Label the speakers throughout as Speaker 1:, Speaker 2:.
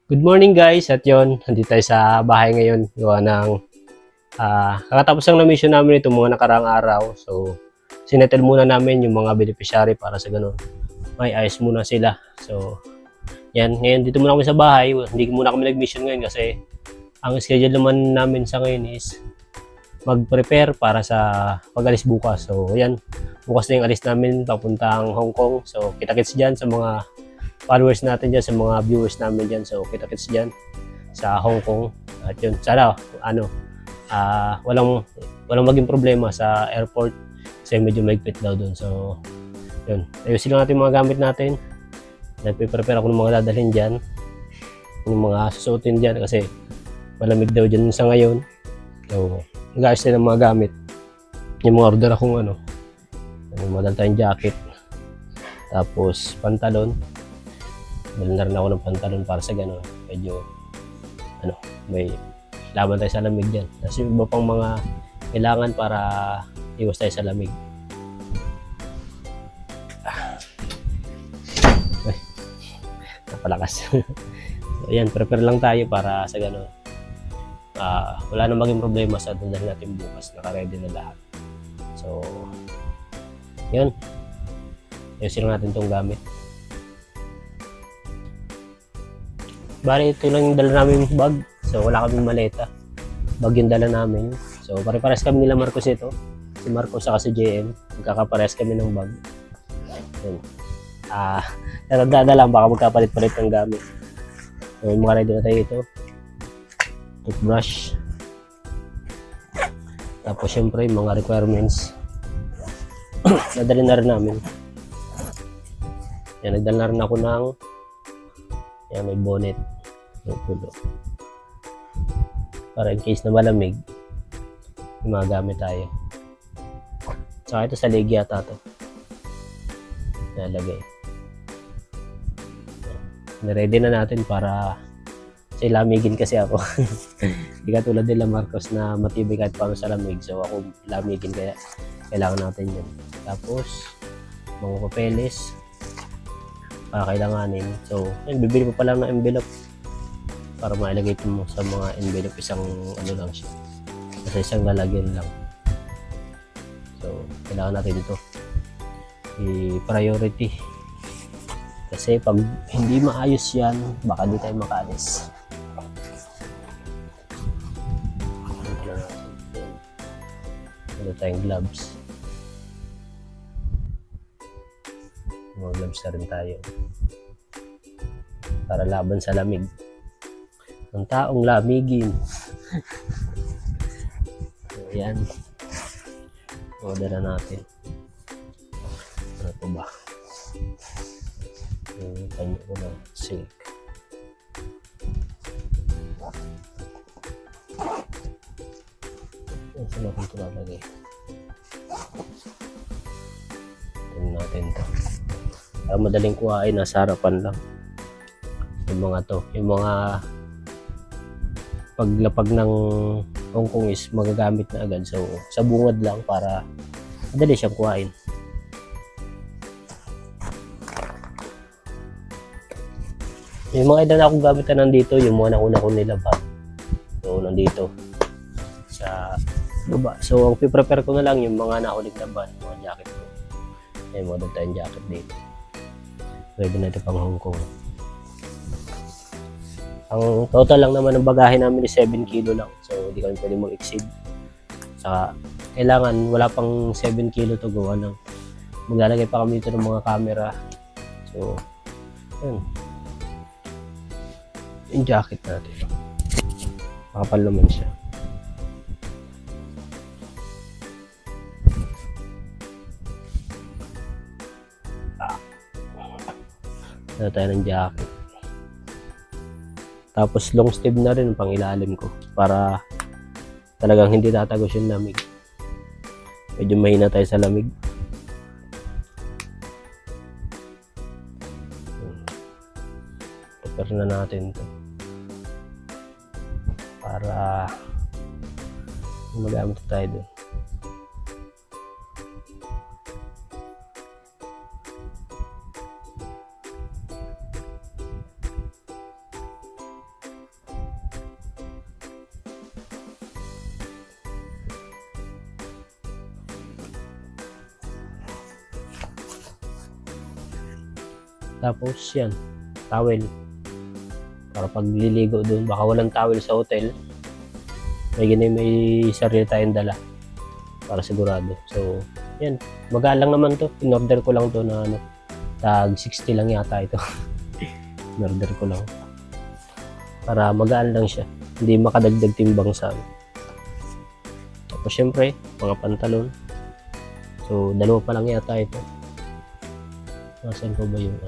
Speaker 1: Good morning guys, at yon, nandito tayo sa bahay ngayon. Gawa ng kakatapos lang na mission namin itong mga nakaraang araw. So, sinetel muna namin yung mga beneficiary para sa ganun. May ayos muna sila. So, yan. Ngayon, dito muna kami sa bahay. Hindi muna kami nag-mission ngayon kasi ang schedule naman namin sa ngayon is mag-prepare para sa pag-alis bukas. So, yan. Bukas na yung alis namin papuntang Hong Kong. So, kita-kits dyan sa mga followers natin dyan, sa mga viewers namin dyan. So, kita-kits dyan sa Hong Kong. At yun, sana, walang maging problema sa airport kasi medyo maigpit daw doon. So, yun. Ayusin lang natin yung mga gamit natin. Nagpe-prepare ako ng mga dadalhin dyan. Yung mga susuotin dyan kasi malamig daw dyan sa ngayon. So, nag-ayos din ng mga gamit. Yung mga order akong yung mga dal tayong jacket. Tapos, pantalon. Dala na rin ako ng pantalon para sa gano'n. Medyo, may laban tayo sa lamig dyan. Tapos yung iba pang mga kailangan para iwas tayo sa lamig. Ay, napalakas. So, ayan, prepare lang tayo para sa gano'n. Wala na maging problema sa dadalhin natin bukas. Naka-ready na lahat. So, yun. Ayusin lang natin itong gamit. Bali, ito lang yung dala namin bag. So, wala kaming maleta. Bag yung dala namin. So, pare-pares kami nila Marcos ito. Si Marcos saka si JM. Magkakapares kami ng bag. Yun. Natanda lang, baka magkapalit-palit ng gamit. So, yung mga ready na tayo ito. Toothbrush. Tapos, syempre, yung mga requirements. Nadali na rin namin. Yan, nagdala na rin ako ng yan, may bonnet. Pulo. Para in case na malamig, may mga gamit tayo. Saka ito sa leg yata ito. Nalagay. Ready na natin para sa lamigin kasi ako. Hindi ka tulad nila Marcos na matibay kahit paano sa lamig. So ako lamigin kaya kailangan natin yun. Tapos, mga papeles para kailanganin. So, yun, bibili pa lang ng envelope para mailagay ito mo sa mga envelope. Isang lang siya. Kasi isang lalagyan lang. So, kailangan natin ito i-priority. Kasi pag hindi maayos yan, baka di tayo makaalis. Ito tayong gloves. Mga gloves na rin tayo. Para laban sa lamig. Ang taong lamigin. So, ayan. Order na natin. Ano po ba? Yung panyo ko ng silk. Saan natin ito lalagay? Tignan natin ito. Para madaling kuhain, nasa harapan lang. Yung mga to. Yung mga paglapag ng Hong Kong is magagamit na agad. So, sa bungad lang para madali siyang kuhain. Yung mga ilan akong gamit na nandito, yung mga nauna ko nilaban. So, nandito sa baba. So, ang prepare ko na lang yung mga nauling laban, mga jacket ko. May model tayong jacket dito. Pwede na ito pang Hong Kong. Ang total lang naman ng bagahe namin is 7 kilo lang. So, hindi kami pwede mag-exceed. Saka, kailangan, wala pang 7 kilo to gawa ng maglalagay pa kami dito ng mga camera. So, yun. Yung jacket natin. Makapal naman siya. Ano tayo ng jacket. Tapos long sleeve na rin pang ilalim ko para talagang hindi tatagos yung lamig. Medyo mahina tayo sa lamig. Prepare na natin ito para magamit tayo doon. Tapos yan, towel. Para pag liligo doon, baka walang towel sa hotel. May sarili tayong dala para sigurado. So, yan. Magaan lang naman to. In-order ko lang to na tag 60 lang yata ito. In-order ko lang. Para magaan lang siya. Hindi makadagdag timbang sa Tapos syempre, mga pantalon. So, dalawa pa lang yata ito. Nasaan ko ba yung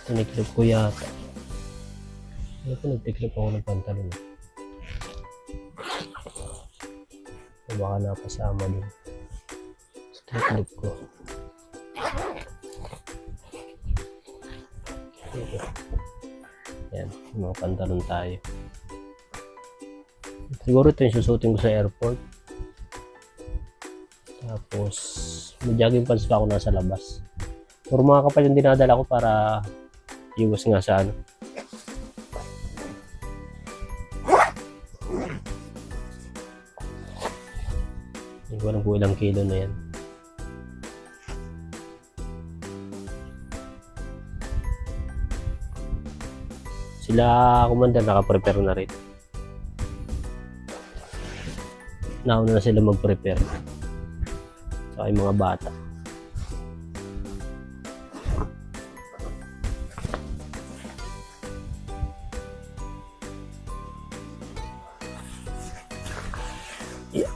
Speaker 1: Tiniklip ko yata. Nagtiklip ako ng pantalon. So, baka napasama din. So, tiniklip ko. Yan, mga pantalon tayo. Siguro ito yung susutin ko sa airport. Tapos, may jogging pants pa ako nasa labas. Pero mga kapal yung dinadala ko para iwas nga sa Hindi ko alam kung ilang kilo na yan. Sila commander naka-prepare na rin. Nauna na sila mag-prepare. Saka yung mga bata. Yeah.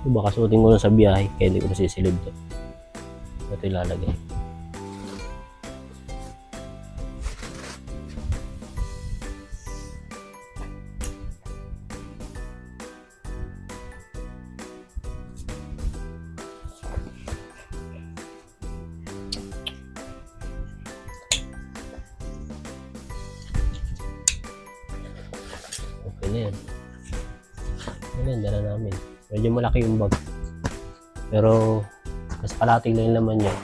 Speaker 1: Baka suotin ko na sa biyahe kaya hindi ko nasisilid to. Ito ilalagay. Okay na yan. Ano yan, dala namin. Medyo malaki yung bag. Pero, mas kalating na yung laman niya.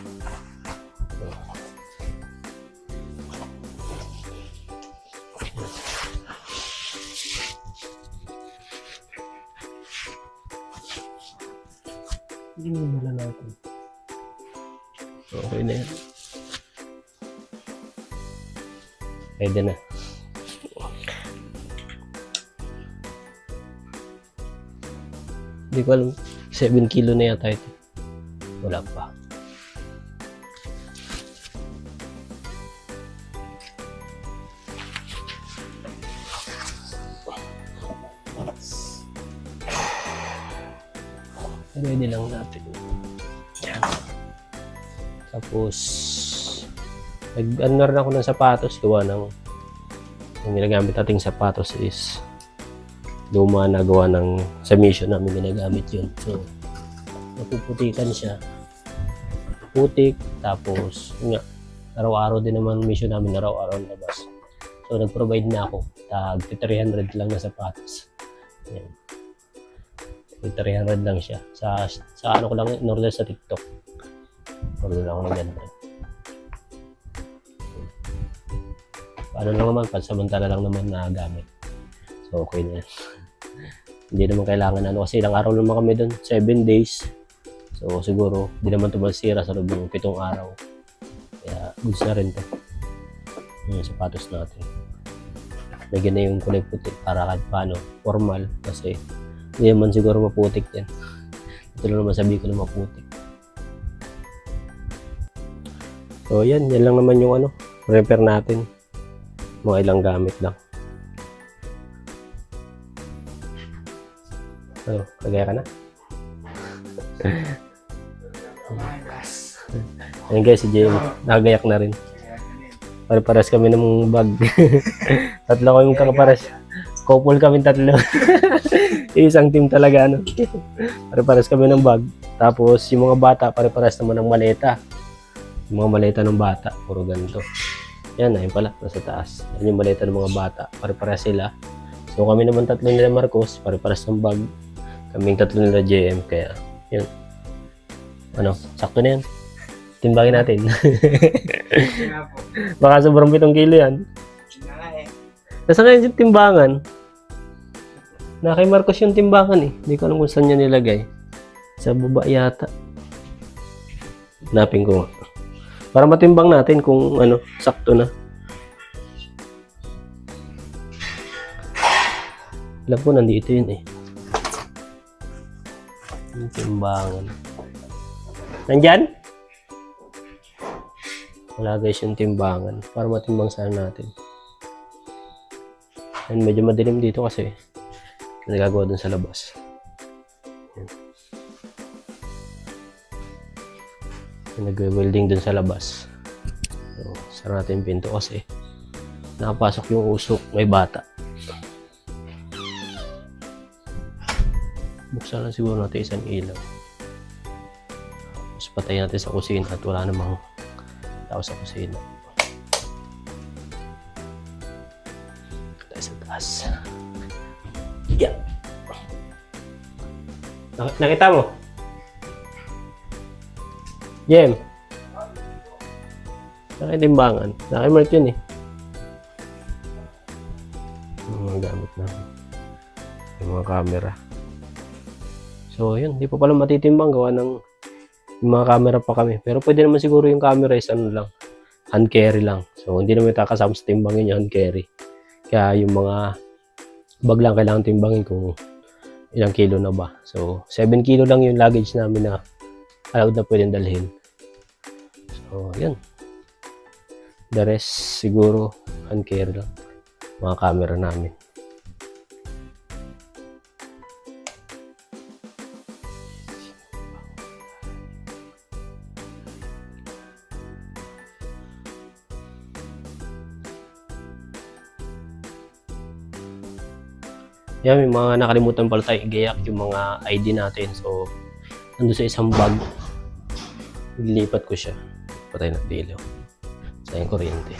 Speaker 1: Hindi mo mala natin. Okay na yan. Pwede na. Hindi ko alam, 7 kilo na yata ito. Wala pa. Ready lang natin. Yan. Tapos, nag-ano na rin ako ng sapatos. Gawa ng, yung ginagamit nating sapatos is luma na gawa ng sa mission namin ginagamit yun. So, napuputikan siya. Putik, tapos, nga, araw-araw din naman mission namin, araw-araw labas. So, nag-provide na ako. Tag 300 lang na sapatos. Yan. 300 lang siya. Sa ano ko lang, in-order sa TikTok. Order lang ako ng ganito. Paano lang naman, pansamantala lang naman na gamit. So, okay na yan. Hindi naman kailangan kasi ilang araw naman kami doon, 7 days. So siguro hindi naman ito masira sa loob ng 7 araw. Kaya goods na rin ito. Yung sapatos natin. Lagyan na yung kulay puti para kahit paano formal kasi hindi naman siguro maputik yan. Ito lang naman sabihin ko na maputik. So yan lang naman yung repair natin. Mga ilang gamit lang. Ano, kagaya ka na? Ayun guys, si Jamie, nakagayak na rin. Pare-pares kami ng bag. Tatlo kami kakapares. Couple kami tatlo. Isang team talaga, Pare-pares kami ng bag. Tapos yung mga bata, pare-pares naman ng maleta. Yung mga maleta ng bata, puro ganito. Yan, ayun pala, nasa taas. Yan yung maleta ng mga bata, pare-pares sila. So kami naman tatlo nila Marcos, pare-pares ng bag. Kaming tatlo nila JM, kaya yun. Sakto na yan. Timbangin natin.
Speaker 2: Nga po.
Speaker 1: Baka sobrang 7 kilo yan.
Speaker 2: Yun na nga eh.
Speaker 1: Nasaan kaya yung timbangan? Na kay Marcos yung timbangan eh. Hindi ko alam kung saan niya nilagay. Sa baba yata. Hanapin ko. Para matimbang natin kung ano, sakto na. Alam ko nandito yun eh. Yung timbangan. Nandyan? Wala guys yung timbangan. Para matimbang sana natin. And medyo madilim dito kasi nagagawa dun sa labas. Nag-welding dun sa labas. So, sara natin yung pinto kasi nakapasok yung usok, may bata. Buksan lang siguro natin isang ilaw. Tapos patayin natin sa kusina at wala namang tao sa kusina. Tayo sa taas. Yeah. Nakita mo? Jem. Nakatimbangan. Nakamark yun eh. Yung mga gamit namin. Yung mga camera. So yun, di pa pala matitimbang gawa ng yung mga camera pa kami. Pero pwede naman siguro yung camera is ano lang, hand carry lang. So hindi naman kakasama sa timbangin yung hand carry. Kaya yung mga bag lang kailangan timbangin kung ilang kilo na ba. So 7 kilo lang yung luggage namin na allowed na pwedeng dalhin. So yun. The rest siguro hand carry lang. Mga camera namin. Yan, may mga nakalimutan pala tayo igayak yung mga ID natin. So, nandun sa isang bag. Nilipat ko siya. Patay na ilaw. Sayang kuryente.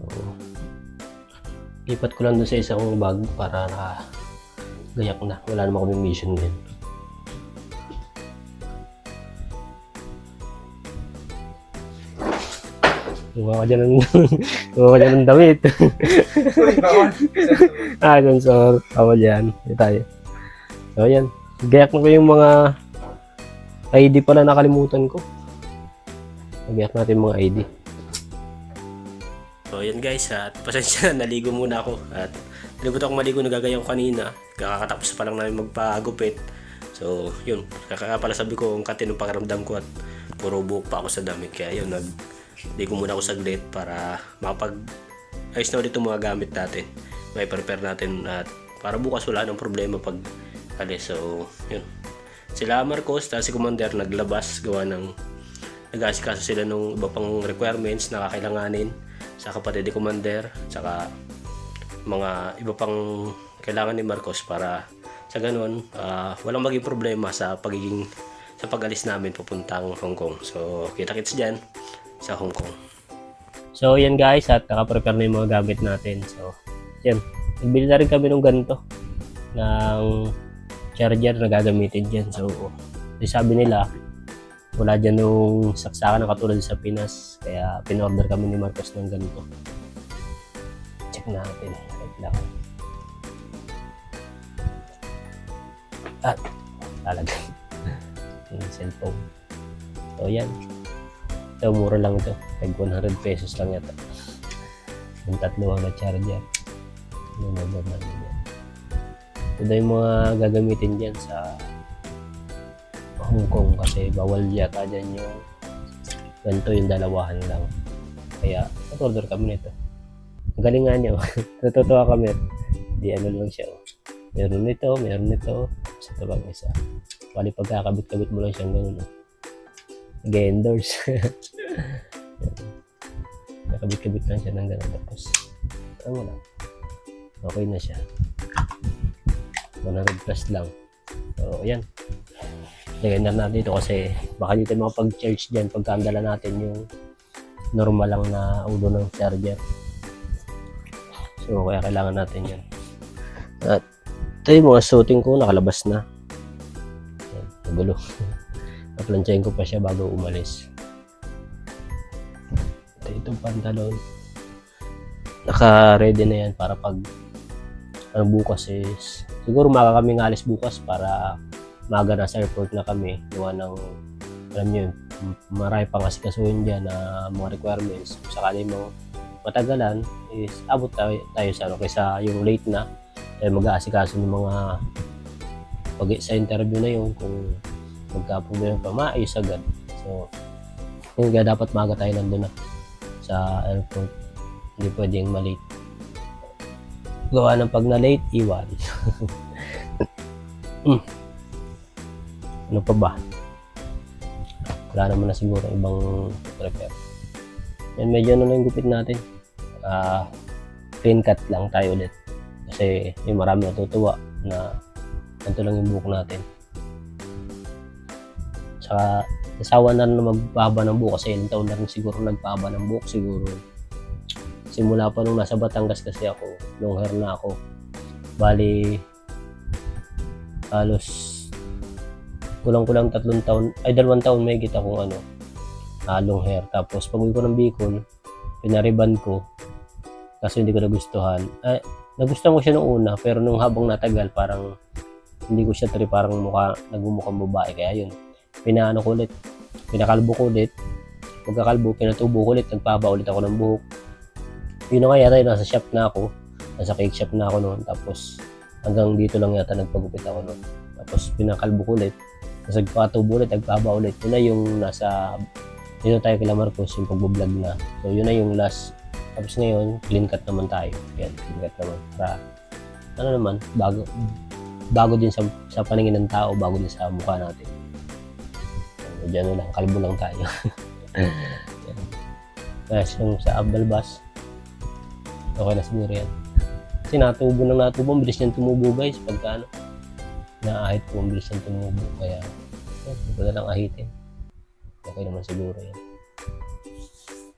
Speaker 1: So, lipat ko lang dun sa isang bag para nakagayak na. Wala naman kami mission din. Gumawa ka dyan ng damit.
Speaker 2: Uy, bawal.
Speaker 1: Sensor. Bawal yan. Hindi tayo. So, yan. Gayak na ko yung mga ID pala nakalimutan ko. Gayak natin mga ID. So, yan guys. At pasensya na, naligo muna ako. At nalimutan akong maligo, nagagaya ko kanina. Kakatapos pa lang namin magpagupit. So, yun. Kaya pala sabi ko, ang katinong pakiramdam ko at puro buhok pa ako sa damit. Kaya yun, ligo muna ako saglit para makapag-ayos na ulit itong mga gamit natin. May prepare natin at para bukas wala nang problema pag alis. So, yun. Sila Marcos, si Commander naglabas gawa ng nag-aasikaso sila ng iba pang requirements na kakailanganin sa kapatid ni Commander, saka mga iba pang kailangan ni Marcos para sa ganun, walang maging problema sa pag-alis namin papuntang Hong Kong. So, kita-kits dyan sa Hong Kong. So, yan guys, at nakaprepare na yung mga gamit natin. So, yan. Nagbili na rin kami ng ganito ng charger na gagamitin dyan. So, sabi nila, wala dyan nung saksakan na katulad sa Pinas. Kaya, pinorder kami ni Marcos ng ganito. Check natin. Right lang. At, talaga. Yung cellphone. So, yan. Ito, mura lang ito. Tag 100 pesos lang yata. Yung tatlo na charger. Yung number namin yan. Ito na yung mga gagamitin dyan sa Hong Kong kasi bawal yata dyan yung ganito, yung dalawahan lang. Kaya, order kami nito. Ang galing nga niya. Natutuwa kami. Di ano lang siya. Meron nito. Sa tabang isa. Bali pagkakabit-kabit mo lang siyang ganun. Nag-endorse. Nakabit-kabit lang siya ng gano'n. Tapos, ano lang. Okay na siya. 100 plus lang. So, ayan. Lagay na natin ito kasi baka dito makapag-charge dyan pagkaandala natin yung normal lang na ulo ng charger. So, kaya kailangan natin yan. At ito yung mga suiting ko, nakalabas na. Ayan, nagulo. Naplansyahin ko pa siya bago umalis. itong pantalon. Naka-ready na yan para pag bukas is siguro maaga kami alis bukas para maaga na sa airport na kami. Gawa ng, alam nyo yun, marami pang asikasuhin dyan na mga requirements. Kung sakali mo matagalan is abot tayo sa ano, kaysa yung late na mag-aasikaso ng mga pag sa interview na yun kung magka-problema pa maayos agad. So yun, kaya dapat maaga tayo nandun na sa airport, hindi pwedeng malate. Gawa ng pag na late, iwan. Ano pa ba? Wala naman na siguro ibang prepare. Yan, medyo ano lang yung gupit natin. Clean cut lang tayo ulit. Kasi yung marami natutuwa na ganito lang yung buhok natin. Saka nasawa na rin na magpahaba ng buhok kasi ilang taon na rin siguro nagpahaba ng buhok. Siguro simula pa nung nasa Batangas kasi ako, long hair na ako. Bali, halos kulang-kulang 3 taon, ay 2 taon may kita kong ano, long hair. Tapos pag uwi ko ng Bicol, pinariban ko kasi hindi ko nagustuhan. Nagustuhan ko siya nung una, pero nung habang natagal parang hindi ko siya parang nagmumukhang babae. Kaya yun, pinaano ko ulit, pinakalbo ko ulit, pagkakalbo, pinatubo ko ulit, nagpahaba ulit ako ng buhok. Yun na nga yata, nasa shop na ako, nasa cake shop na ako noon. Tapos hanggang dito lang yata nagpagupit ako noon. Tapos pinakalbo ko ulit, tapos nagpatubo ulit, nagpahaba ulit. Yun na yung nasa, dito tayo kila Marcos, yung pagbablog na. So yun na yung last. Tapos ngayon, clean cut naman tayo. Yan, clean cut naman. Para, ano naman, bago din sa paningin ng tao, bago din sa mukha natin. Diyan lang, kalbo lang tayo. Yan. Tapos yung sa Abbalbas, okay na siguro yan. Kasi natubo, ang bilis niyang tumubo guys. Pagka ano, naahit ko, ang bilis niyang tumubo. Kaya, hindi ko na lang ahitin. Okay naman siguro yan.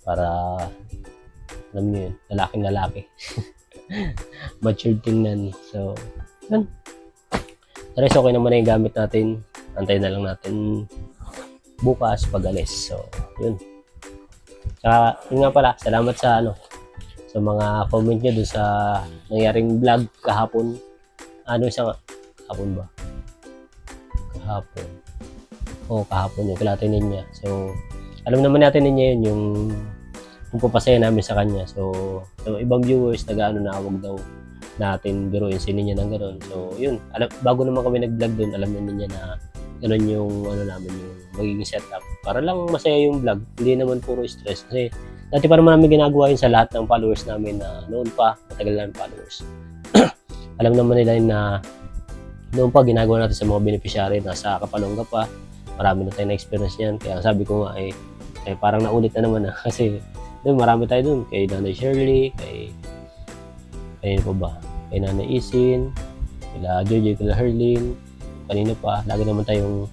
Speaker 1: Para, alam niyo yun, lalaking lalaki. Matured tingnan. So, yun. The rest, okay naman na yung gamit natin. Antayin na lang natin bukas pag alis. So, yun. Saka, yun nga pala, salamat sa ano, sa mga comment nyo doon sa nangyaring vlog kahapon. Ano isa nga? Kahapon ba? Kahapon. Kahapon yung kailangan niya. So, alam naman natin niya yun, yung papasaya namin sa kanya. So ibang viewers, nag-ano na, wag daw natin biruin si Ninya ng gano'n. So, yun. Bago naman kami nag-vlog doon, alam na niya na gano'n yung ano namin, yung magiging setup. Para lang masaya yung vlog. Hindi naman puro stress. Kasi dati pa naman namin ginagawa yun sa lahat ng followers namin na noon pa, matagal na yung followers. Alam naman nila na noon pa ginagawa natin sa mga beneficiary, nasa Kapalongga pa. Marami na tayong na-experience niyan. Kaya sabi ko nga parang naulit na naman kasi doon marami tayo doon. Kay Nanay Shirley, kay pa ba? Kay Nanay Isin, kila Jojo, kila Herlin, kanino pa. Lagi naman tayong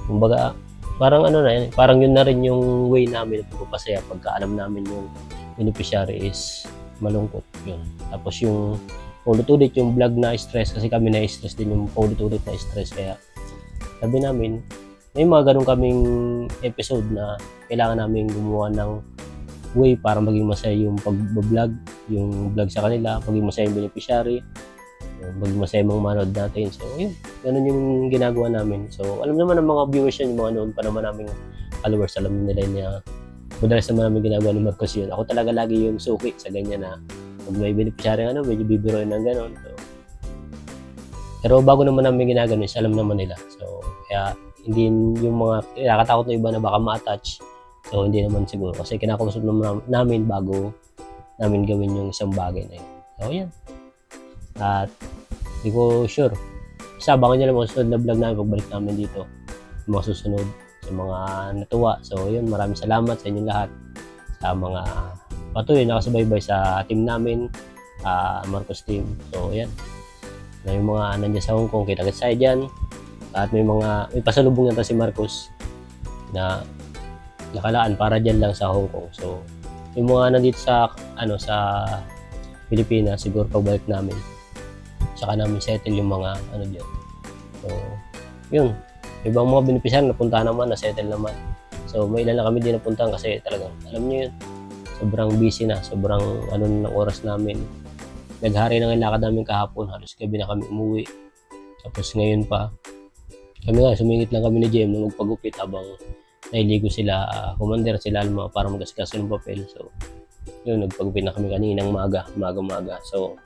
Speaker 1: kumbaga, parang ano na, parang yun na rin yung way namin na pagpapasaya pagka alam namin yung beneficiary is malungkot. Yun. Tapos yung paulit-ulit yung vlog na stress, kasi kami na-stress din yung paulit-ulit na stress. Kaya sabi namin, may mga ganun kaming episode na kailangan namin gumawa ng way para maging masaya yung pag-vlog, yung vlog sa kanila, maging masaya yung beneficiary, maging masaya yung manood natin. So, yun. Ganun yung ginagawa namin. So, alam naman ng mga viewers yun, yung mga noon pa naman naming followers, alam nila niya, madalas naman namin ginagawa ni Marcos yun. Ako talaga lagi yung suki sa ganyan na pag may beneficiary medyo bibiroin ng gano'n. So, pero bago naman namin ginagawa, alam naman nila. So, kaya hindi yung mga nakakatakot na iba na baka ma-attach. So, hindi naman siguro. Kasi kinakausap namin bago namin gawin yung isang bagay na yun. So, yan. At hindi ko sure. Isa, abangan nyo lang mga susunod na vlog namin pagbalik namin dito. Yung mga susunod sa mga natuwa. So, yun. Maraming salamat sa inyong lahat. Sa mga patuloy nakasubaybay sa team namin. Marcos team. So, yan. Na yung mga nandiyan sa Hong Kong, kita-kits tayo dyan. At may pasalubong yata si Marcos na nakalaan para dyan lang sa Hong Kong. So, yung mga nandito sa Pilipinas, siguro pagbalik namin, saka namin settle yung mga dyan. So, yun. Ibang mga beneficiary napunta naman, na-settle naman. So, may ilan na kami din napuntahan kasi talagang, alam niyo yun, sobrang busy na, sobrang ano na ng oras namin. Naghari na ng lakad namin kahapon, halos gabi na kami umuwi. Tapos ngayon pa, kami nga, sumingit lang kami ni Jem na magpagupit habang nailigo sila, commander sila Alma para mag-asikaso ng papel. So, yun, nagpagupit na kami kaninang maga. So,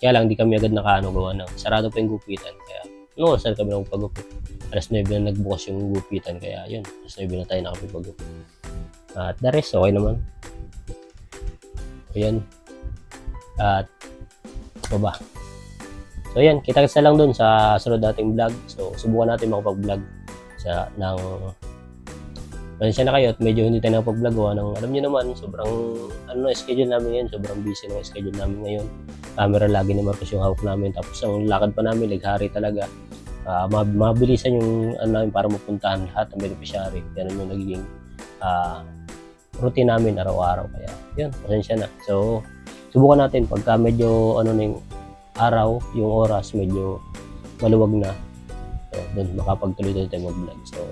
Speaker 1: kaya lang, di kami agad nakaano gawa ng sarado pa yung gupitan. Kaya, no, saan kami nagpagupit? Alas 9 na nagbukas yung gupitan, kaya yun, alas 9 na tayo nakapagupit. At the rest, okay naman. Ayan. At, baba. So yan, kita-kits na lang dun sa sunod nating vlog. So subukan natin makapag-vlog ng pasensya na kayo at medyo hindi tayo nakapag-vlog alam niyo naman, sobrang schedule namin ngayon, sobrang busy ng schedule namin ngayon. Camera lagi ni Marcos yung hawak namin, tapos ang lakad pa namin, naghari talaga. Mabilisan yung namin para mapuntahan lahat ng beneficiary. Yan yung nagiging routine namin araw-araw. Kaya yun, pasensya na. So subukan natin pagka medyo na yung araw, yung oras medyo maluwag na. So, doon makapagtuloy tayo mag-vlog. So,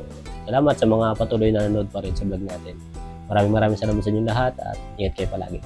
Speaker 1: salamat sa mga patuloy na nanonood pa rin sa vlog natin. Maraming salamat sa inyo lahat at ingat kayo palagi.